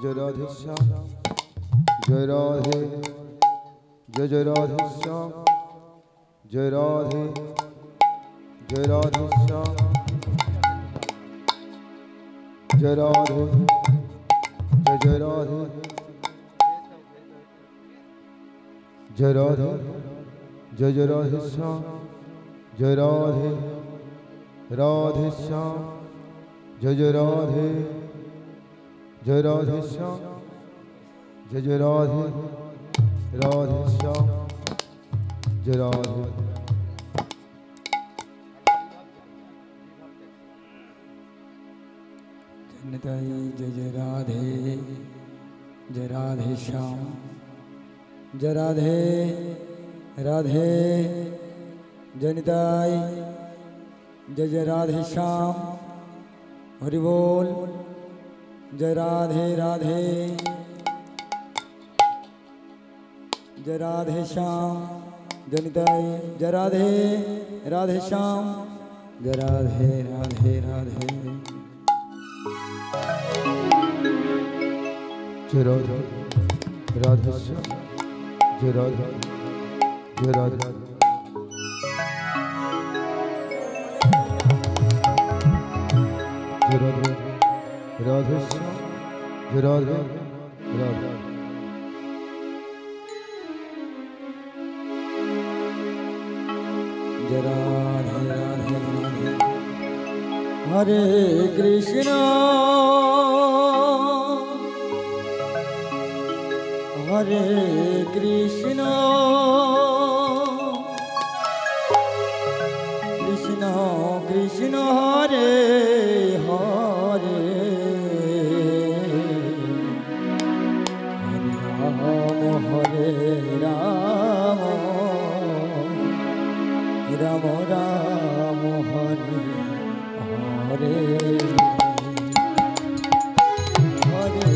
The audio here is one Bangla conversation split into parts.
जय राधे श्याम जय राधे जय जय राधे श्याम जय राधे श्याम जय राधे जय राधे जय राधे जय राधे श्याम जय राधे राधे श्याम जय राधे श्याम जय राधे श्याम जय राधे जय राधे श्याम जय राधे राधे जनिताई जय राधे श्याम हरि बोल जय राधे राधे जय राधे श्याम जनिताई जय राधे राधे श्याम जय राधे राधे राधे जय राधे राधे श्याम जय राधे जय राधे जय राधे राधे श्याम जय राधे राधे जय राधे राधे राधे हरे कृष्णा हरे Krishna Krishna Krishna Hare Hare Hare Ram Ram Ram Hare Hare Hare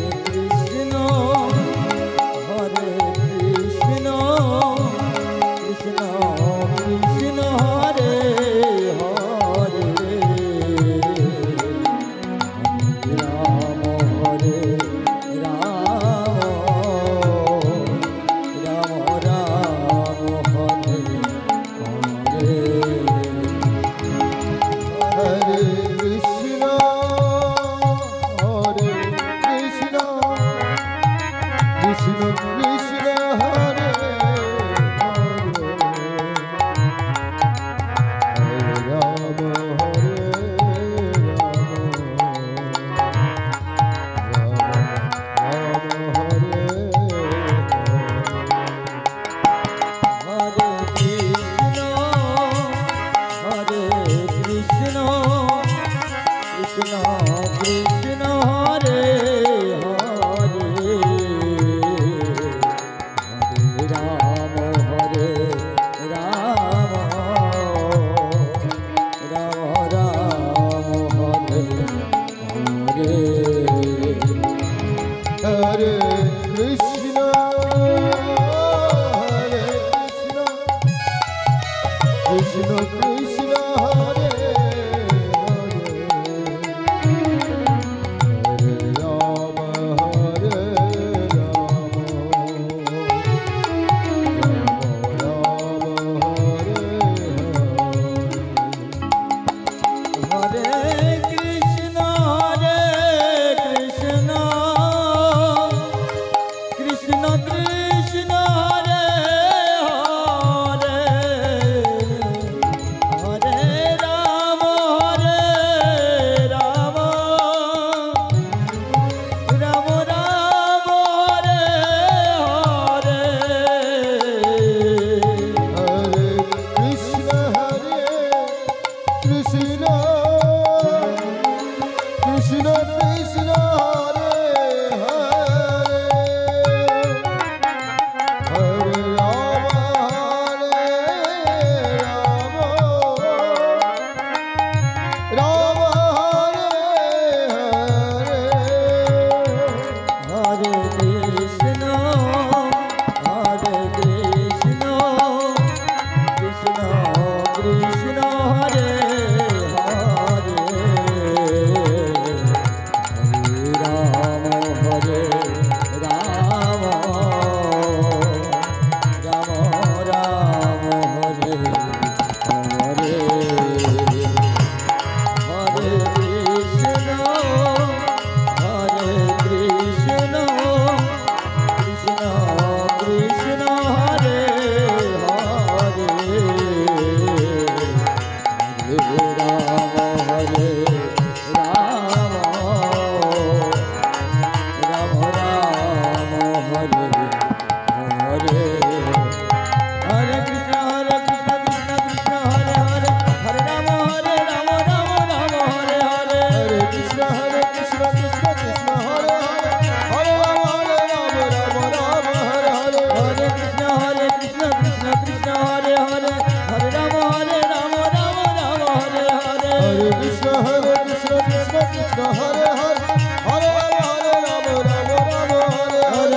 Hare Krishna Krishna Krishna Hare Hare Hare Hare Rama Rama Rama Hare Hare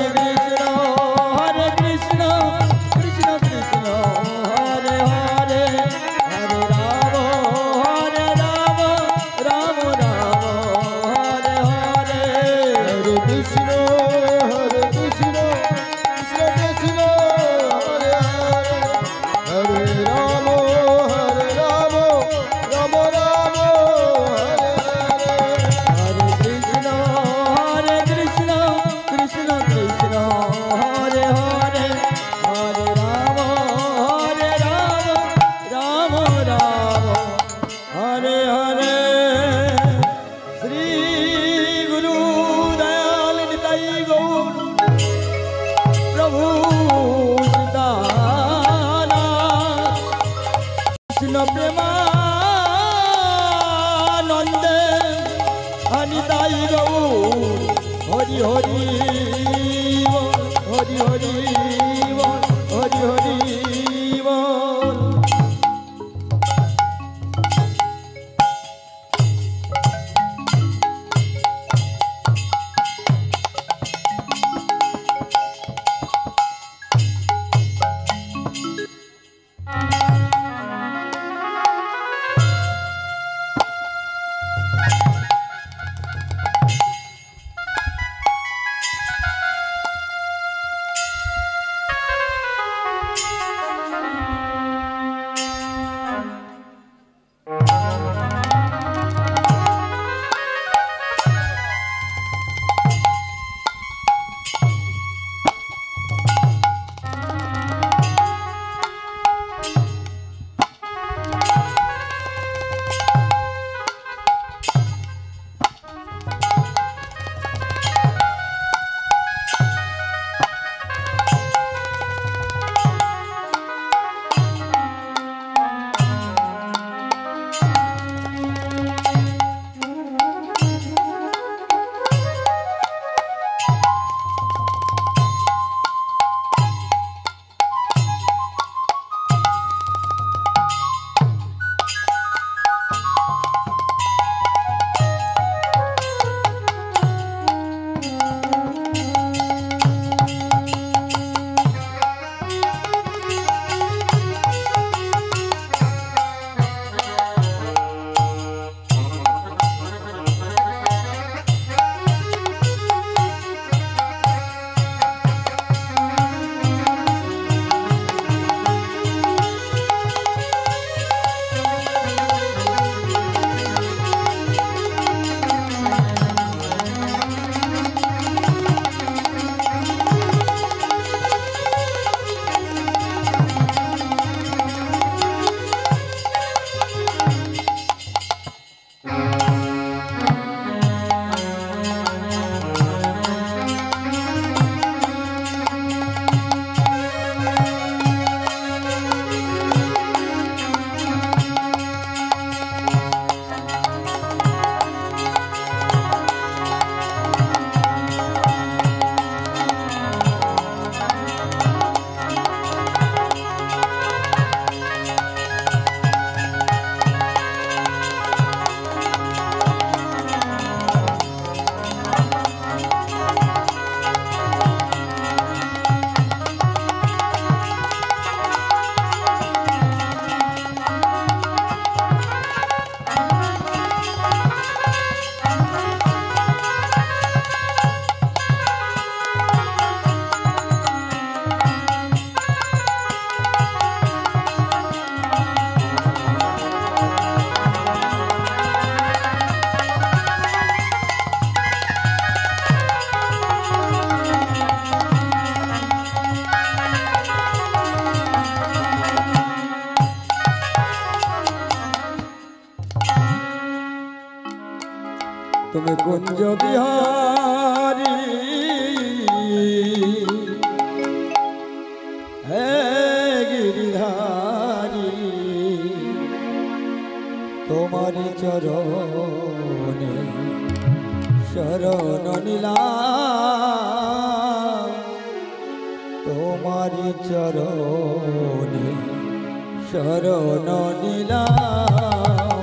Hare Krishna Krishna Krishna Hare Hare Hare Rama Rama Rama Hare Hare Hare Krishna Krishna Krishna Hare Hare Hare Rama Rama Rama Hare Hare Hare Krishna Krishna Krishna Hare Hare Hare Rama Rama Rama Hare Hare Shri Guru Dayal Nitai Gaur Prabhu Sitana Krishna Premanande Anitai Gaur Hari Hari Hari Hari Hari Hari তুমি কুঞ্জ বিহারী হে গিরিধারী তোমার চরণে শরণ নিলাম, তোমার চরণে শরণ নিলাম।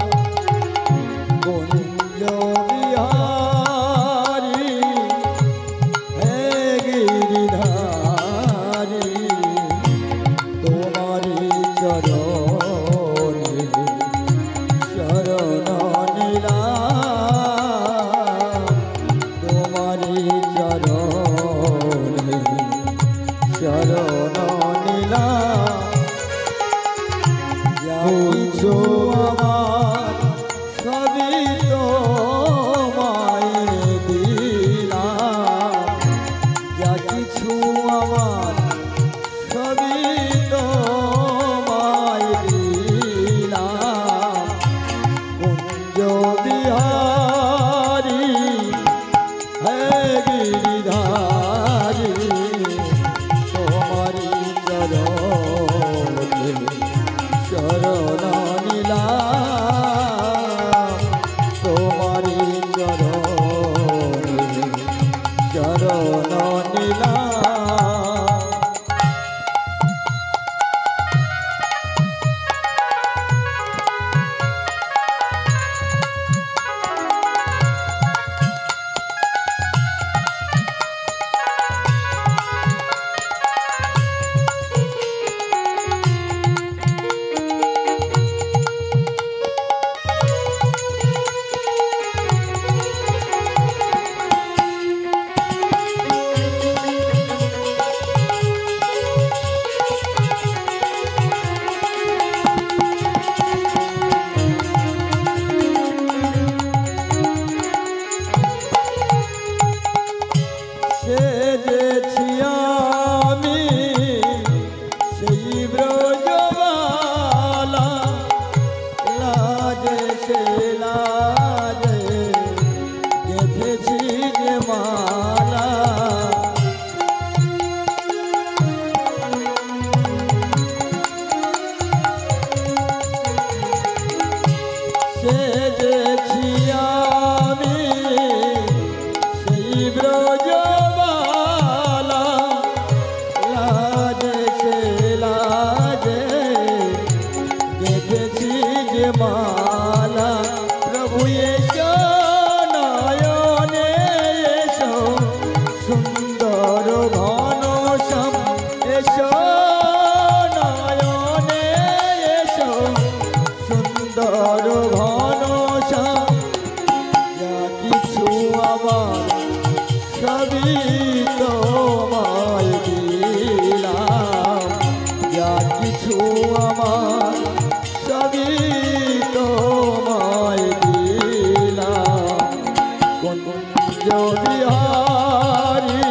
সেজেছি আমি সেই ব্রজবালা লাজে সে লাজে দেখেছি যে মালা প্রভু এসো নয়নে এসো সুন্দর ঘন শ্যাম এসো নয়নে এসো সুন্দর ঘন শ্যাম যা কিছু আমার সবই তোমায় দিলাম যা কিছু আমার সবই তোমায় দিলাম কুঞ্জ বিহারী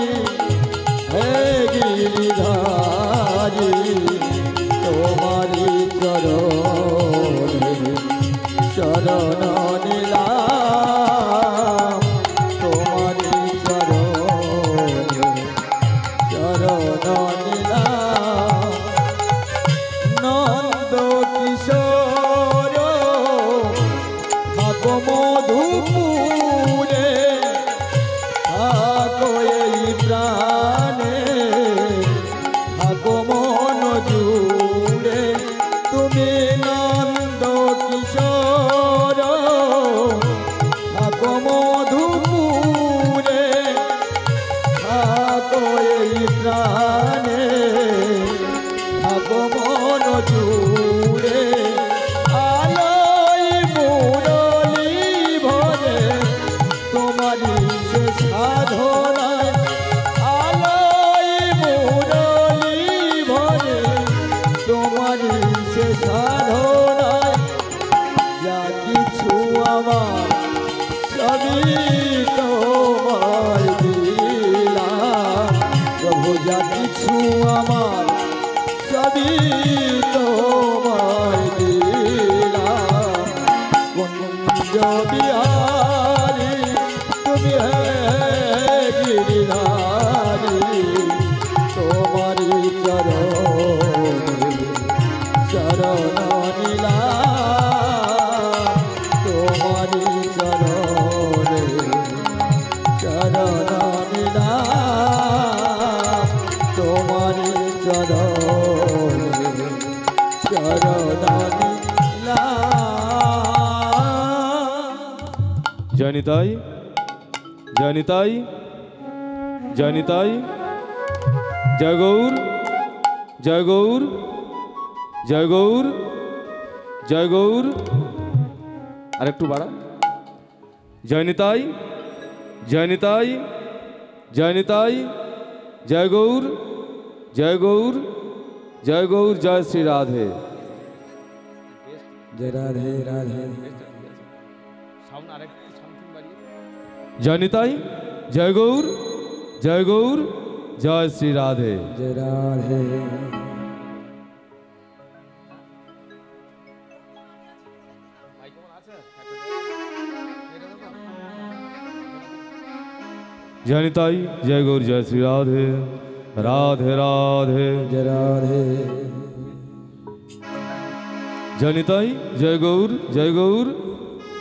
হে গিরিধারী তোমারি চরণে শরণ নিলাম তোমারি চরণে শরণ নিলাম নন্দ কিশোর থাকো মধুপুরে থাকো এই প্রাণে থাকো মন জুড়ে তুমি নন্দ কিশোর থাকো মধুপুরে থাকো এই প্রাণে থাকো মন জুড়ে আলোয় মুরলী ভরে তোমারি সে সাধনায় আলোয় মুরলী ভরে তোমারি সে সাধনায় যা কিছু আমার সবই তোমায় দিলাম প্রভু যা কিছু আমার সবই তোমায় দিলাম কুঞ্জ বিহারী তুমি হে গিরিধারী তোমারি চরণে শরণ নিলাম তোমারি চরণে শরণ নিলাম তোমারি চরণে শরণ নিলাম। জয় নিতাই জয় নিতাই জয় নিতাই জয় গৌর জয় গৌর জয় গৌর জয় গৌর আর একটু বাড়া জয় নিতাই জয় নিতাই জয় নিতাই জয় গৌর জয় গৌর জয় গৌর জয় শ্রী রাধে জয় রাধে রাধে জয় নিতাই জয় গৌর জয় গৌর জয় শ্রী রাধে জয় রাধে জয় নিতাই জয় গৌর জয় শ্রী রাধে রাধে রাধে জয় রাধে জয় নিতাই জয় গৌর জয় গৌর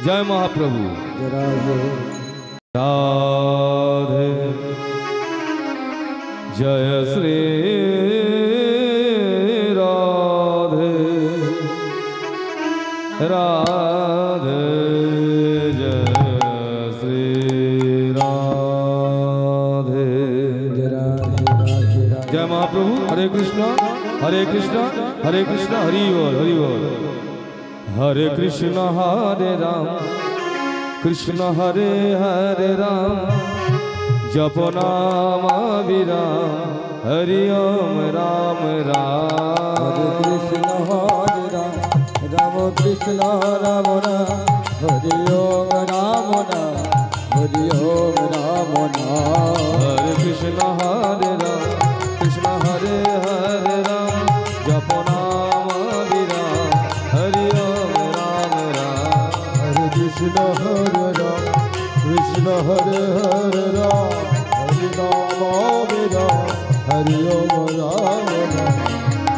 জয় মহাপ্রভু জয় রাধে রাধে জয় শ্রী রাধে রাধে জয় শ্রী রাধে জয় রাধে রাধে রাধে जय महाप्रभु हरे कृष्ण हरे कृष्ण हरे कृष्ण हरि बोल हरि बोल हरे कृष्ण हरे राम जप नाम अविराम हरि ओम राम राम हरे कृष्ण राम कृष्ण राम राम हरि ओम राम राम हरि ओम राम राम हरे कृष्ण हरे राम कृष्ण हरे राम जप नाम अविराम हरि ओम राम राम हरे कृष्ण राम कृष्ण हरे राम हरि नाम राम हरि ओम राम राम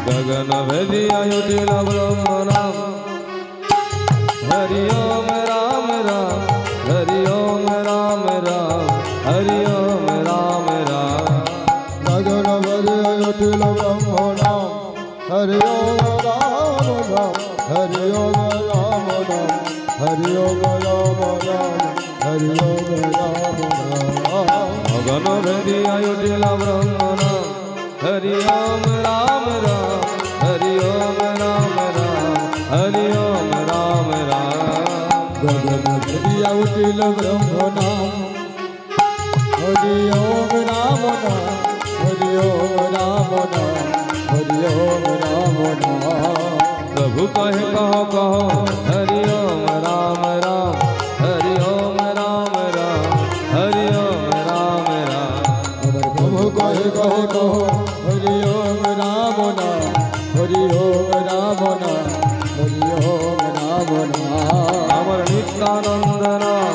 गगन वेदी अयोध्या ब्रह्म नाम हरि ओम Hari Om Ram Ram, Hari Om Ram Ram. Agana Vedi Ayodhya Brahmana, Hari Om Ram Ram, Hari Om Ram Ram, Hari Om Ram Ram. Agana Vedi Ayodhya Brahmana, Hari Om Ram Ram, Hari Om Ram Ram, Hari Om Ram Ram. प्रभु कहे कहो कहो हरि ओम राम राम, हरि ओम राम राम, हरि ओम राम राम। प्रभु कहे कहो कहो हरि ओम राम नाम, हरि ओम राम नाम, हरि ओम राम नाम। अमर नित्यानंद राम,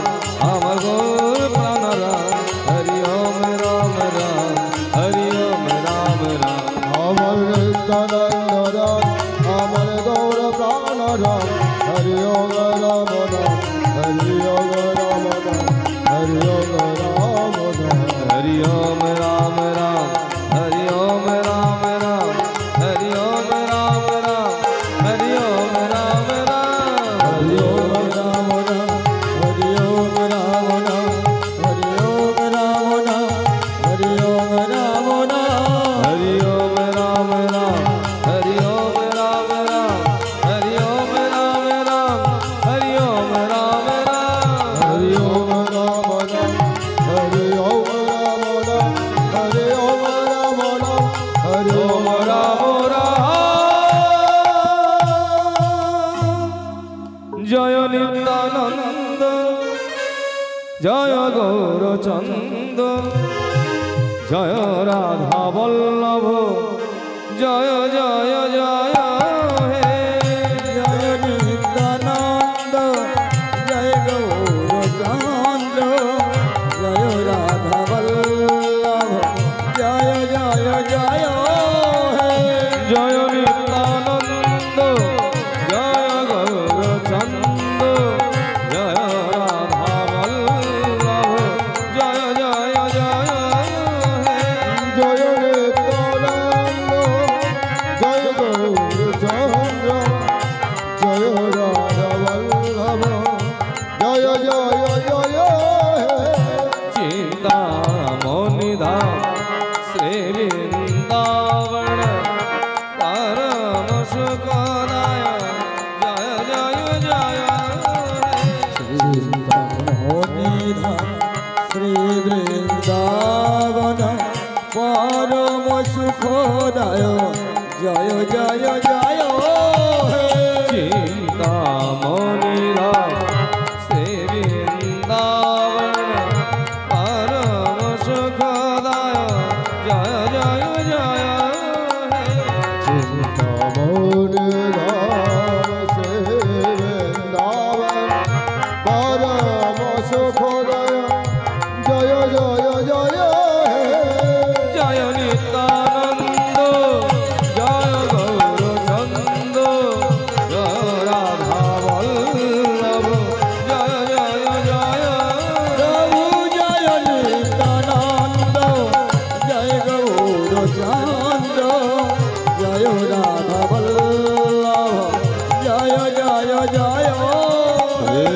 अमर गौर प्राण राम, हरि ओम राम राम, हरि ओम राम राम। अमर नित्यानंद राम, अमर गौर प्राण राम, हरि ओम राम नाम, हरि ओम राम नाम, हरि ओम राम नाम। हरि ओम राम राम, हरि ओम राम राम, हरि ओम राम राम, हरि ओम राम राम। हरि ओम राम नाम, हरि ओम राम नाम, हरि ओम राम नाम, हरि ओम राम नाम। हरि ओम राम राम, हरि ओम राम राम, हरि ओम राम राम, हरि ओम राम राम। हरि ओम राम नाम, हरि ओम राम नाम, हरि ओम राम नाम, हरि ओम ओम राम राम। जय नित्यानंद, जय गौरचंद, जय राधा वल्लभ, जय जय जय हे। जय नित्यानंद, जय गौरचंद, जय राधा वल्लभ, जय जय जय हे। जय नित्यानंद, जय गौरचंद, जय राधा वल्लभ, जय जय जय हे। जय नित्यानंद, जय गौरचंद, जय राधा वल्लभ, जय जय जय हे। चिंतामणि धाम श्री वृंदावन, परम सुखदाय, जय जय जय हे। चिंतामणि धाम श्री वृंदावन, परम सुखदाय, जय जय जय हे। चिंतामणि धाम श्री वृंदावन, परम सुखदाय, जय जय जय हे। चिंतामणि धाम श्री वृंदावन, परम सुखदाय, जय जय जय हे। जय नित्यानंद, जय गौरचंद, जय राधा वल्लभ, जय जय जय। प्रभु जय नित्यानंद, जय गौरचंद, जय राधा वल्लभ, जय जय जय हे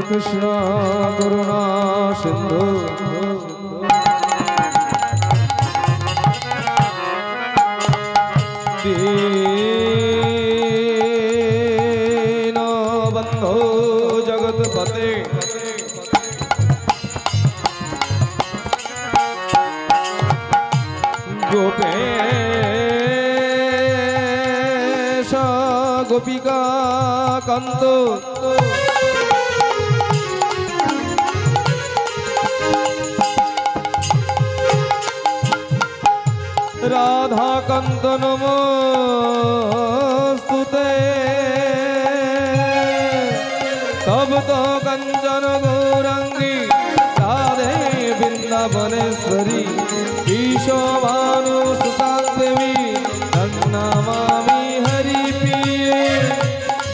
कृष्ण करुणा सिंधु, दीन बंधो जगतपते, गोपेश गोपिका कांत, राधा कांत नमोस्तुते। तब तो कंचन गौरंगी राधे वृंदावनेश्वरी, ईशो भानु सुता देवी, नमामि हरि प्रिये।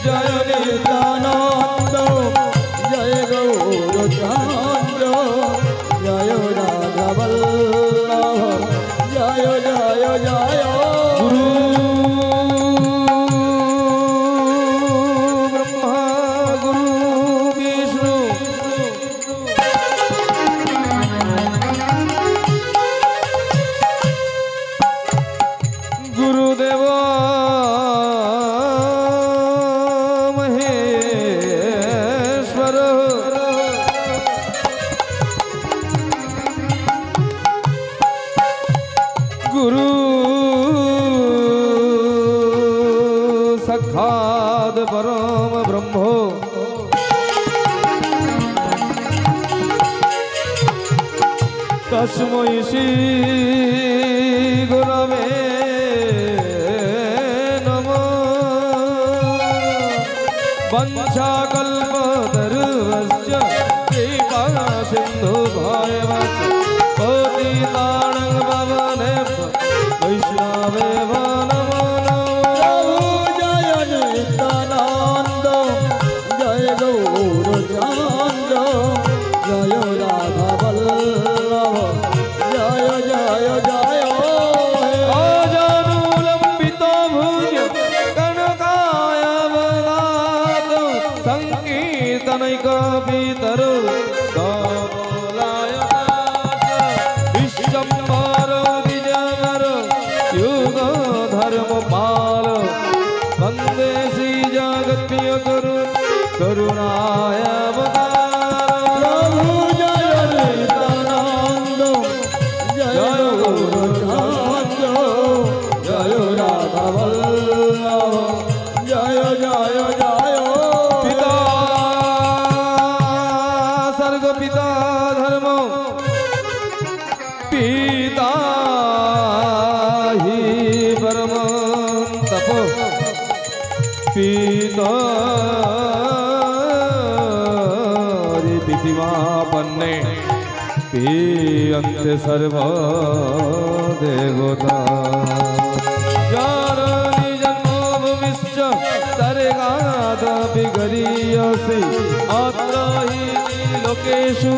जय नित्यानंद, जय गौरचंद, जय राधा वल्लभ, जय जय जय गुरु तस्माद् परम ब्रह्म तस्मै श्री गुरवे नमः। वंशाकल्पतरुश्च कृपा सिन्धुभ्यश्च पतितानं पावनेभ्यो वैष्णवेभ्यो नमो नमः। जय नित्यानंद जय गौरचंद्र जय राधा वल्लभ जय जय जय अजानुलंबितो भुज कनकायवदातो संकीर्तनैकपितरो विश्वम्भरो द्विजवरो युगधर्मपालो वन्दे श्रीजगत्प्रियगुरु करुणावतारो। जय नित्यानंद जय गौरचंद्र जय राधा वल्लभ जय जय जय पिता सर्ग पिता धर्म पिता ही परम तप पिता पन्ने पियन्ते सर्व देवता जाननि जन्मभूमिश्च सर्गादपि गरीयसि अत्र हि लोकेषु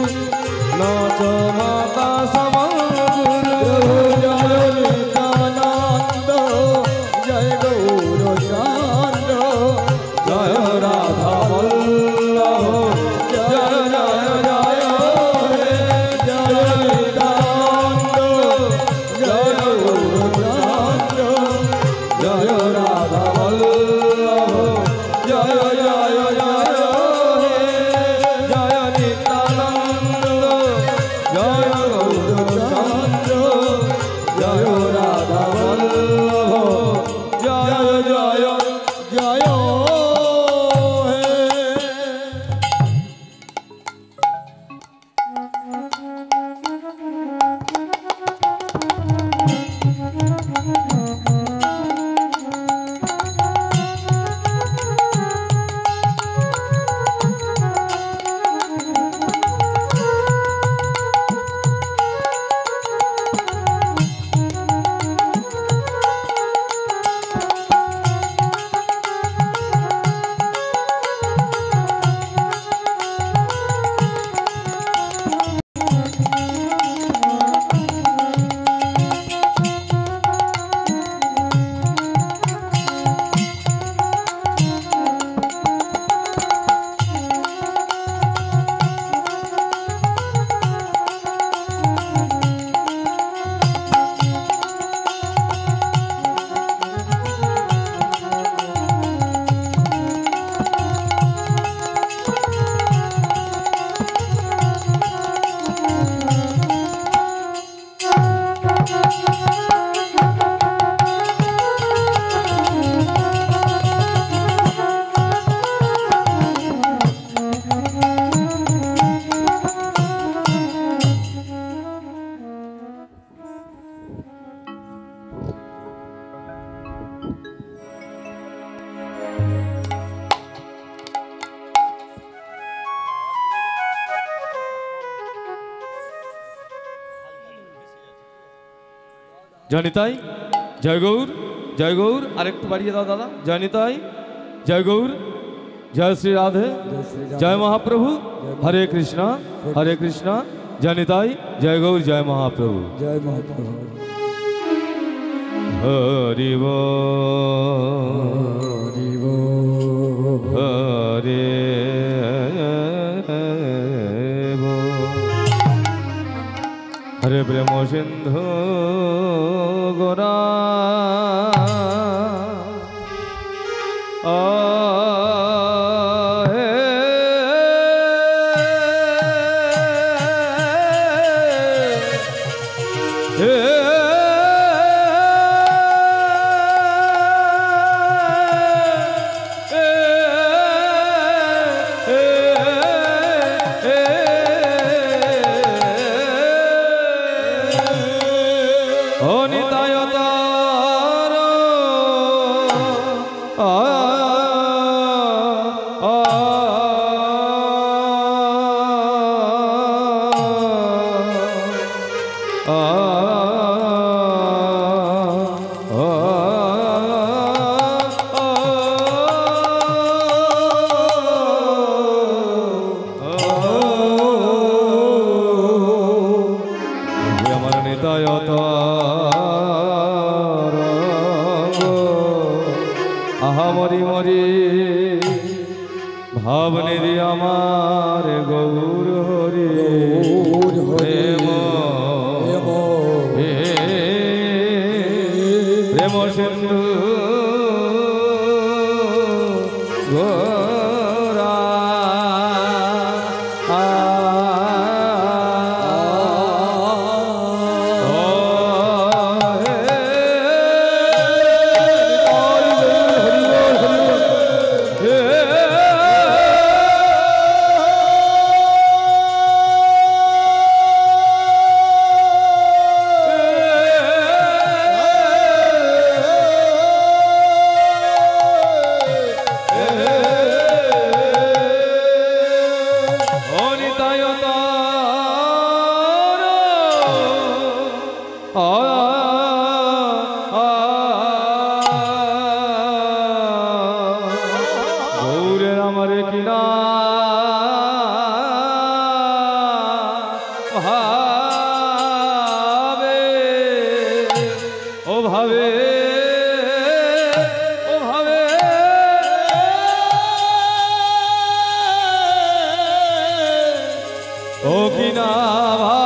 न च माता समगुरु। जय नित्यानंद जय गौरचंद्र जय राधा वल्लभ जय जय जय जय नित्यानंद जय गौरचंद्र जय राधा वल्लभ जय जय जय जय नित्यानंद जय गौरचंद्र जय राधा वल्लभ जय जय जय जनिताई जय गौर आरेकटू बाड़िए दाओ दादा जनिताई जय गौर जय श्री राधे जय महाप्रभु हरे कृष्णा जनिताई जय गौर जय महाप्रभु जय महाप्रभु हरि बोल हरे हरे प्रेम सिंधु गोरा ভাবনে দি আমার গৌর হরি প্রেম প্রেম সিন্ধু গোরা গৌরের আমারে কিনা ভাবে ও ভাবে ও ভাবে ও কিনা ভাবে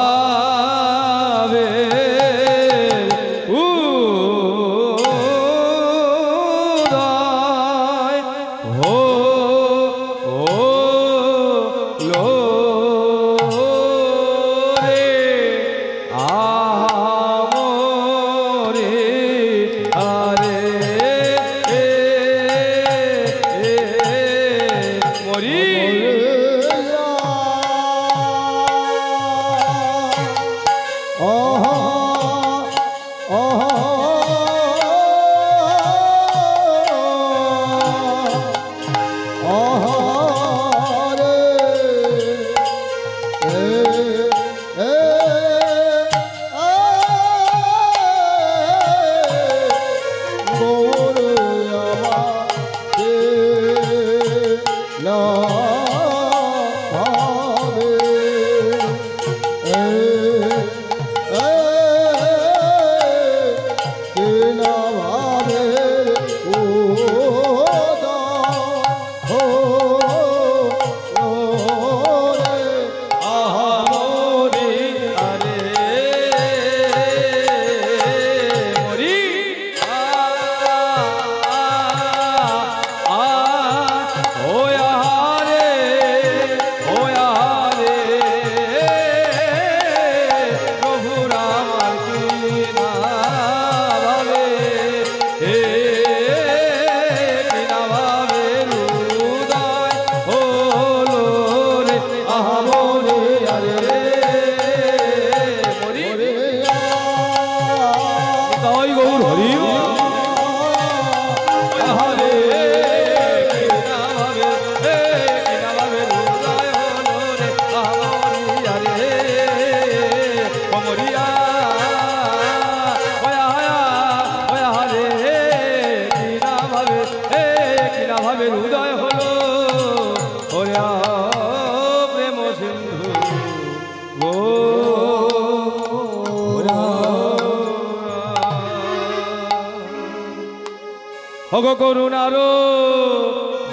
করুণারো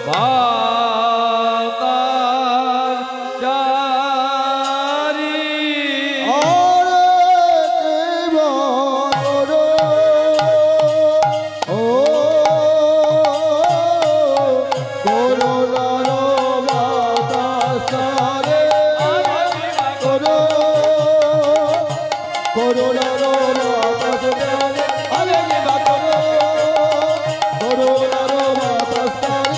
বাতাস জারি করুণার বাতাস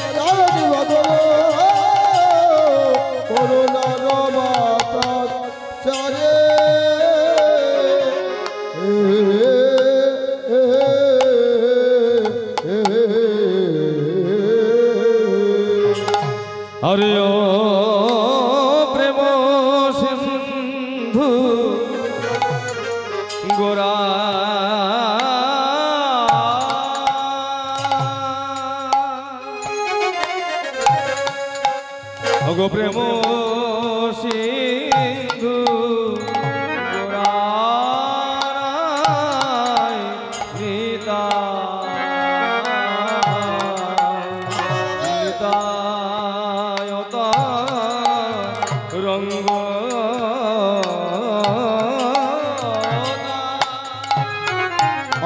হরে ও প্রেম সিন্ধু গোরা গো প্রেম সিন্ধু গোরায় নিতায়তা রঙ্গ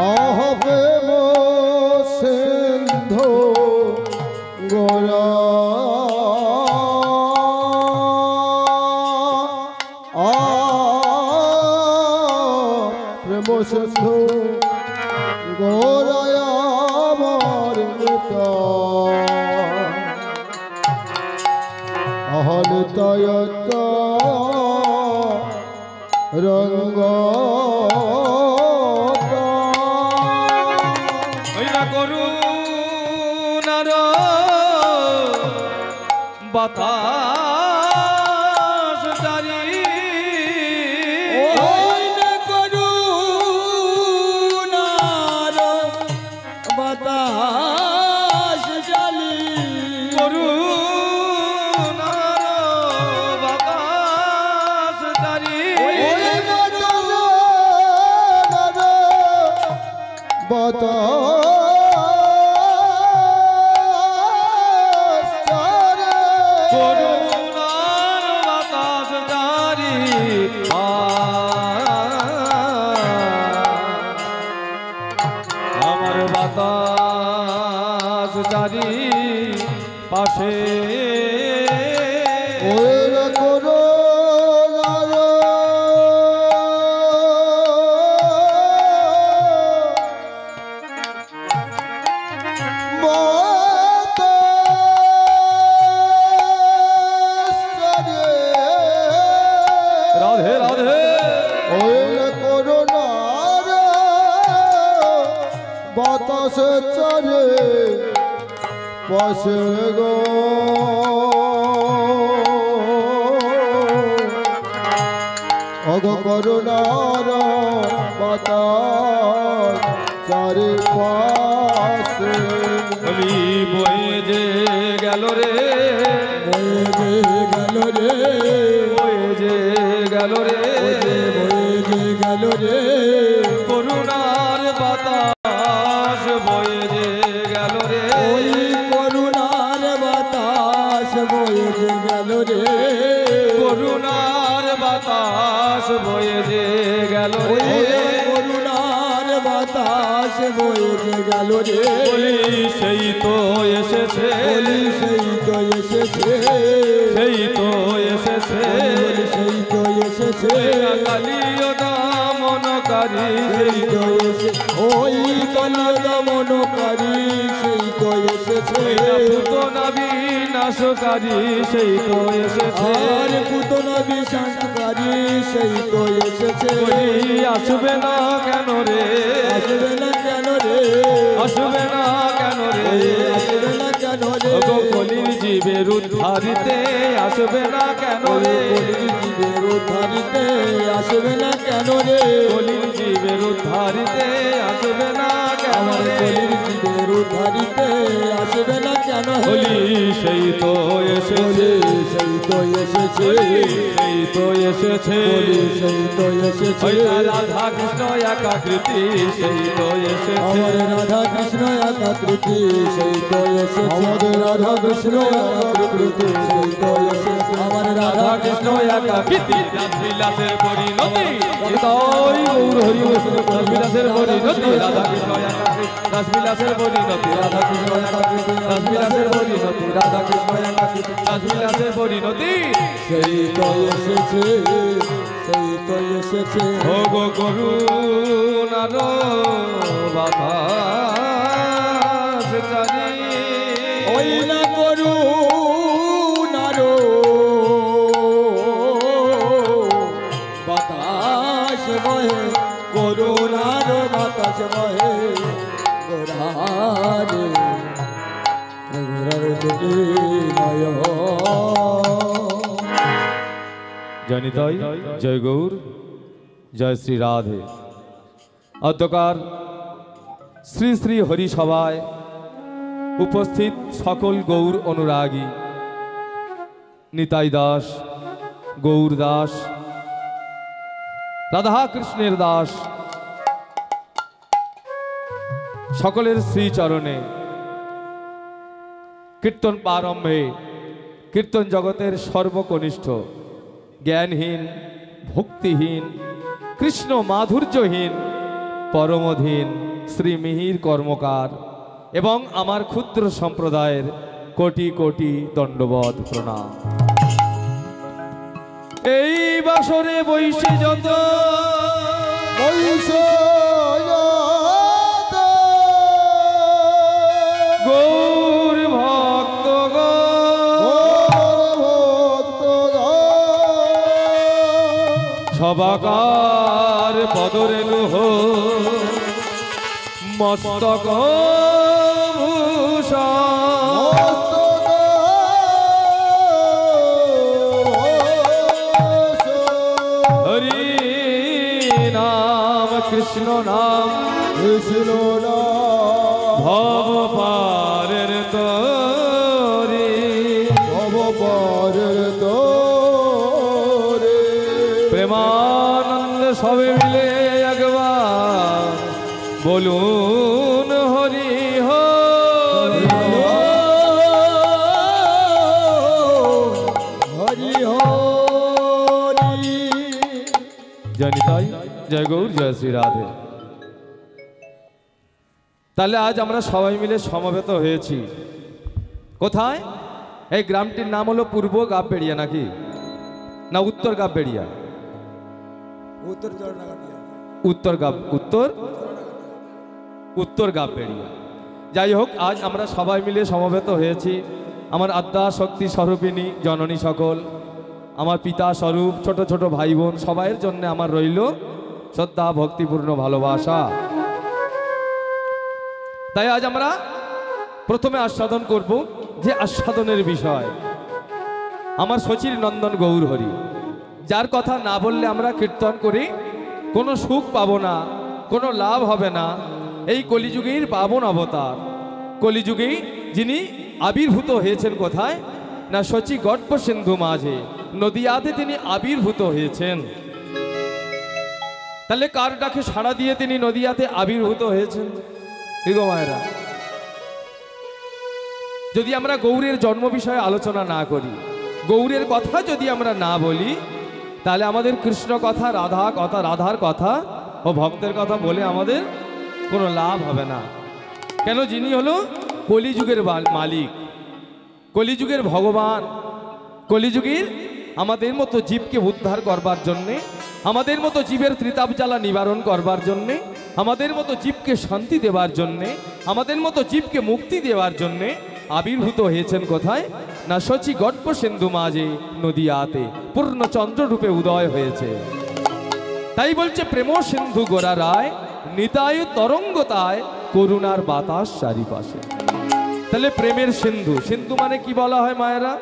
আহ প্রেম সিন্ধু গোরা প্রেম সিন্ধু গোরায় আমার অহলিতায়ত রঙ্গ করুণার বাতাস জারি করুণার বাতাস জালি করুণার বাতাস জারি করুণার বাতাস জারি আমার বাতাস জারি পাশে রাধে রাধে বাতাস চরে পাশে গো অগ করুণার বাতাস চারি পাশে বলি বয়ে যে গেল রে বয়ে যে গেল রে বয়ে যে গেল রে বয়ে যে গেল রে করুণার বাতাস বয়ে যে গেল রে ওই করুণার বাতাস বয়ে যে গেল রে করুণার বাতাস বয়ে যে গেল রে করুণার বাতাস বয়ে যে গেল রে বলি সেই তো এসেছে সেই তো এসেছে সেই তো এসেছে সেই তো এসেছে কালিও দমনকারী সেই তো এসে ওই কালিয় মনকারী সেই তো এসেছে পুতনা বিনাশকারী সেই তো এসেছে আর পুতনা বিনাশকারী সেই তো এসেছে আসবে না কেন রে আসবে না কেন রে আসবে না কেন রে আসবে না কেন রে কলির জীবের উদ্ধারিতে আসবে না কেন রে জীবের উদ্ধারিতে আসবে না কেন রে কলির জীবের উদ্ধারিতে আসবে না কেন আমার রে কলির জীবের উদ্ধারিতে আসবে না কেন বলি সেই তো এসেছে সেই তো এসেছে সেই তো এসেছে সেই তো এসেছে ওই রাধা কৃষ্ণ একাকৃতি সেই তো এসেছে আমার রাধা কৃষ্ণ একাকৃতি সেই তো এসেছে আমাদের রাধা কৃষ্ণ একাকৃতি সেই তো এসেছে আমার রাধা কৃষ্ণ একাকৃতি রাসবিলাসের পরিণতি হৃদয় গৌর হরি রাসবিলাসের পরিণতি রাধা কৃষ্ণ একাকৃতি রাসবিলাসের পরিণতি রাধা কৃষ্ণ একাকৃতি রাসবিলাসের পরিণতি রাধা কৃষ্ণ একাকৃতি রাসবিলাসের পরিণতি সেই তো এসেছে সেই তো এসেছে ও গো করুণার বাতাস চারি ওই না করুণার বাতাস বহে করুণার বাতাস বহে গোরারে জয় নিতাই, জয় গৌর, জয় শ্রী রাধে। অধ্যকার শ্রী শ্রী হরি সভায় উপস্থিত সকল গৌর অনুরাগী, নিতাই দাস, গৌর দাস, রাধা কৃষ্ণের দাস, সকলের শ্রীচরণে কীর্তন প্রারম্ভে কীর্তন জগতের সর্বকনিষ্ঠ, জ্ঞানহীন, ভক্তিহীন, কৃষ্ণ মাধুর্যহীন, পরমধীন শ্রী মিহির কর্মকার এবং আমার ক্ষুদ্র সম্প্রদায়ের কোটি কোটি দণ্ডবত প্রণাম। এই বাসরে বৈশে যত গৌর ভক্ত সবাকার পদরেলু হো মস্তক ভূষণ, হরি নাম কৃষ্ণ নাম, কৃষ্ণ নাম ভব পারের তরি, ভব পারের তরি। প্রেমানন্দ সবে মিলে একবার বলুন হরি হরি হরি হরি। জয় নিতাই, জয় গৌর, জয় শ্রী রাধে। তাহলে আজ আমরা সবাই মিলে সমবেত হয়েছি কোথায়? এই গ্রামটির নাম হলো পূর্ব গাববেড়িয়া নাকি না উত্তর গাববেড়িয়া? উত্তর গাববেড়িয়া। যাই হোক, আজ আমরা সবাই মিলে সমবেত হয়েছি আমার আদ্যা শক্তি স্বরূপিণী জননী সকল, আমার পিতা স্বরূপ ছোট ছোট ভাই বোন সবাইয়ের জন্য আমার রইল শ্রদ্ধা ভক্তিপূর্ণ ভালোবাসা। তাই আজ আমরা প্রথমে আস্বাদন করব যে আস্বাদনের বিষয় আমার শচীর নন্দন গৌর হরি, যার কথা না বললে আমরা কীর্তন করি কোনো সুখ পাবো না, কোনো লাভ হবে না। এই কলিযুগের পাবন অবতার, কলিযুগে যিনি আবির্ভূত হয়েছেন কোথায় না শচী গর্ভ সিন্ধু মাঝে, নদিয়াতে তিনি আবির্ভূত হয়েছেন। তাহলে কার ডাকে সাড়া দিয়ে তিনি নদিয়াতে আবির্ভূত হয়েছেন? গো মায়েরা, যদি আমরা গৌরের জন্ম বিষয়ে আলোচনা না করি, গৌরের কথা যদি আমরা না বলি, তাহলে আমাদের কৃষ্ণ কথা, রাধা কথা, রাধার কথা ও ভক্তের কথা বলে আমাদের কোনো লাভ হবে না। কেন? যিনি হলো কলিযুগের মালিক, কলিযুগের ভগবান, কলিযুগের আমাদের মতো জীবকে উদ্ধার করবার জন্যে, আমাদের মতো জীবের ত্রিতাপ জ্বালা নিবারণ করবার জন্যে, আমাদের মতো জীবকে শান্তি দেওয়ার জন্যে, আমাদের মতো জীবকে মুক্তি দেওয়ার জন্যে আবির্ভূত হয়েছেন কোথায় না শচী গর্ভ সিন্ধু মাঝে, নদিয়াতে পূর্ণচন্দ্র রূপে উদয় হয়েছে। তাই বলছে প্রেম সিন্ধু গোরা রায়, নিতায় তরঙ্গতায় করুণার বাতাস চারিপাশে। তাহলে প্রেমের সিন্ধু, সিন্ধু মানে কি বলা হয় মায়েরা?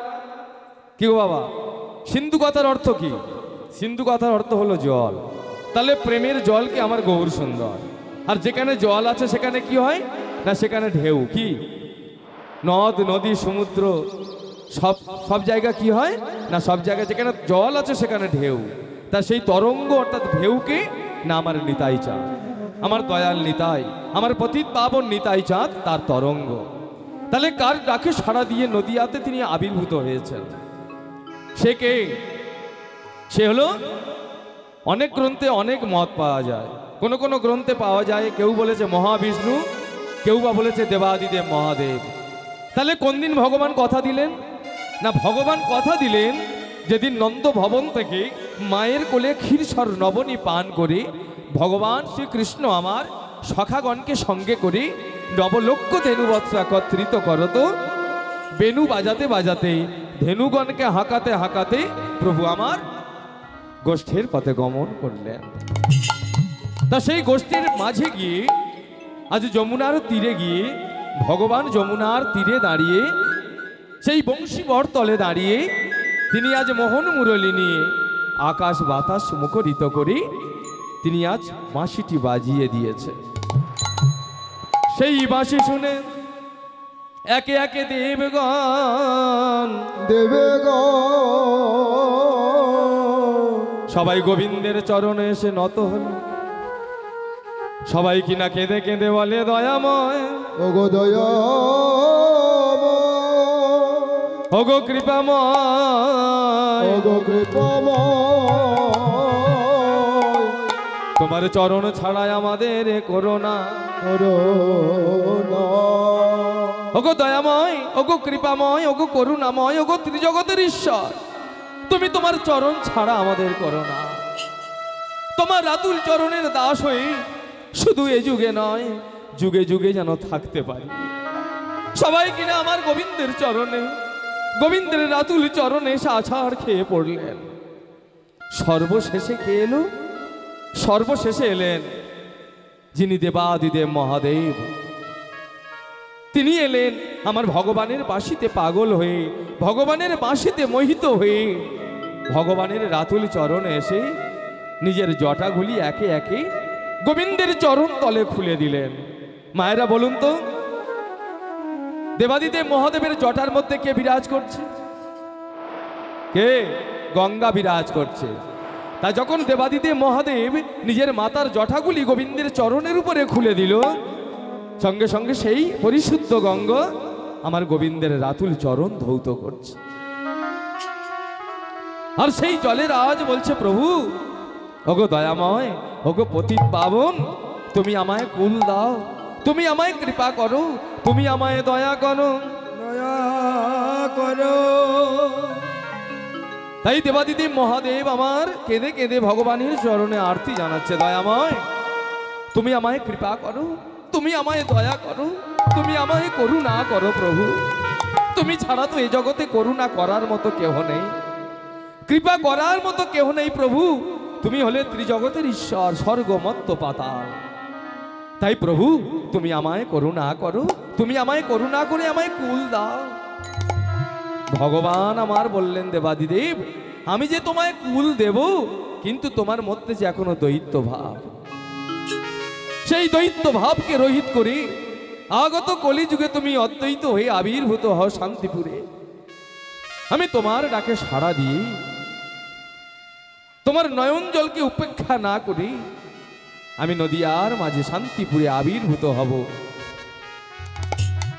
কি গো বাবা, সিন্ধু কথার অর্থ কি? সিন্ধু কথার অর্থ হলো জল। তাহলে প্রেমের জলকে আমার গৌর সুন্দর। আর যেখানে জল আছে সেখানে কি হয় না সেখানে ঢেউ, কি নদ নদী সমুদ্র সব সব জায়গা কি হয় না সব জায়গায় যেখানে জল আছে সেখানে ঢেউ। তা সেই তরঙ্গ অর্থাৎ ঢেউকে না আমার নিতাই চাঁদ, আমার দয়াল নিতাই, আমার পতিত পাবন নিতাই চাঁদ তার তরঙ্গ। তাহলে কার ডাকে সাড়া দিয়ে নদিয়াতে তিনি আবির্ভূত হয়েছেন? সে কে? সে হলো, অনেক গ্রন্থে অনেক মত পাওয়া যায়। কোন কোন গ্রন্থে পাওয়া যায় কেউ বলেছে মহাবিষ্ণু, কেউ বা বলেছে দেবাদিদেব মহাদেব। তাহলে কোন দিন ভগবান কথা দিলেন না? ভগবান কথা দিলেন যেদিন নন্দ ভবন থেকে মায়ের কোলে ক্ষীরসর নবনী পান করে ভগবান শ্রীকৃষ্ণ আমার সখাগণকে সঙ্গে করে নবলক্ষ ধেনুবৎস একত্রিত করত, বেনু বাজাতে বাজাতে ধেনুগণকে হাঁকাতে হাঁকাতে প্রভু আমার গোষ্ঠীর পথে গমন করলেন। তা সেই গোষ্ঠীর মাঝে গিয়ে আজ যমুনার তীরে গিয়ে ভগবান যমুনার তীরে দাঁড়িয়ে সেই বংশীবর তলে দাঁড়িয়ে তিনি আজ মোহন মুরলী নিয়ে আকাশ বাতাস মুখরিত করে তিনি আজ বাঁশিটি বাজিয়ে দিয়েছে। সেই বাঁশি শুনে একে একে দেবগণ সবাই গোবিন্দের চরণে এসে নত হল। সবাই কিনা কেঁদে কেঁদে বলে দয়াময় ওগো দয়াময়, ওগো কৃপাময়, ওগো কৃপাময়, তোমার চরণ ছাড়াই আমাদের করোনা করুণা। ওগো দয়াময়, ওগো কৃপাময়, ওগো করুণাময়, ওগো ত্রিজগতের ঈশ্বর, তুমি তোমার চরণ ছাড়া আমাদের করোনা। তোমার রাতুল চরণের দাস হয়ে শুধু এ যুগে নয় যুগে যুগে যেন থাকতে পারি। সবাই কিনা আমার গোবিন্দের চরণে, গোবিন্দের রাতুল চরণে আছাড় খেয়ে পড়লেন। সর্বশেষে কে এলো? সর্বশেষে এলেন যিনি দেবাদিদেব মহাদেব। তিনি এলেন আমার ভগবানের বাঁশিতে পাগল হয়ে, ভগবানের বাঁশিতে মোহিত হয়ে, ভগবানের রাতুল চরণে এসে নিজের জটাগুলি একে একে গোবিন্দের চরণ তলে খুলে দিলেন। মায়েরা বলুন তো, দেবাদিদেব মহাদেবের জটার মধ্যে কে বিরাজ করছে? কে? গঙ্গা বিরাজ করছে। তা যখন দেবাদিদেব মহাদেব নিজের মাতার জটাগুলি গোবিন্দের চরণের উপরে খুলে দিল, সঙ্গে সঙ্গে সেই পরিশুদ্ধ গঙ্গা আমার গোবিন্দের রাতুল চরণ ধৌত করছে। আর সেই জলের আওয়াজ বলছে, প্রভু ওগো দয়াময়, ওগো পতিত পাবন, তুমি আমায় কুল দাও, তুমি আমায় কৃপা করো, তুমি আমায় দয়া করো, দয়া করো। তাই দেবাদিদেব মহাদেব আমার কেঁদে কেঁদে ভগবানের চরণে আরতি জানাচ্ছে, দয়াময় তুমি আমায় কৃপা করো, তুমি আমায় দয়া করো, তুমি আমায় করুণা করো প্রভু। তুমি ছাড়া তো এই জগতে করুণা করার মতো কেহ নেই, কৃপা করার মতো কেহ নেই প্রভু। তুমি হলে ত্রিজগতের ঈশ্বর, স্বর্গমত্ত পাতাল। তাই প্রভু তুমি আমায় করুণা করো, তুমি আমায় করুণা করে আমায় কুল দাও। ভগবান আমার বললেন, দেবাদিদেব আমি যে তোমায় কুল দেব, কিন্তু তোমার মধ্যে যে এখনো দৈত্য ভাব, সেই দৈত্য ভাবকে রহিত করে আগত কলিযুগে তুমি অদ্বৈত হয়ে আবির্ভূত হও শান্তিপুরে। আমি তোমার ডাকে সাড়া দিয়ে তোমার নয়ন জলকে উপেক্ষা না করে আমি নদিয়ার মাঝে শান্তিপুরে আবির্ভূত হব।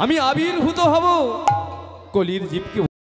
আমি আবির্ভূত হব কলির জীবকে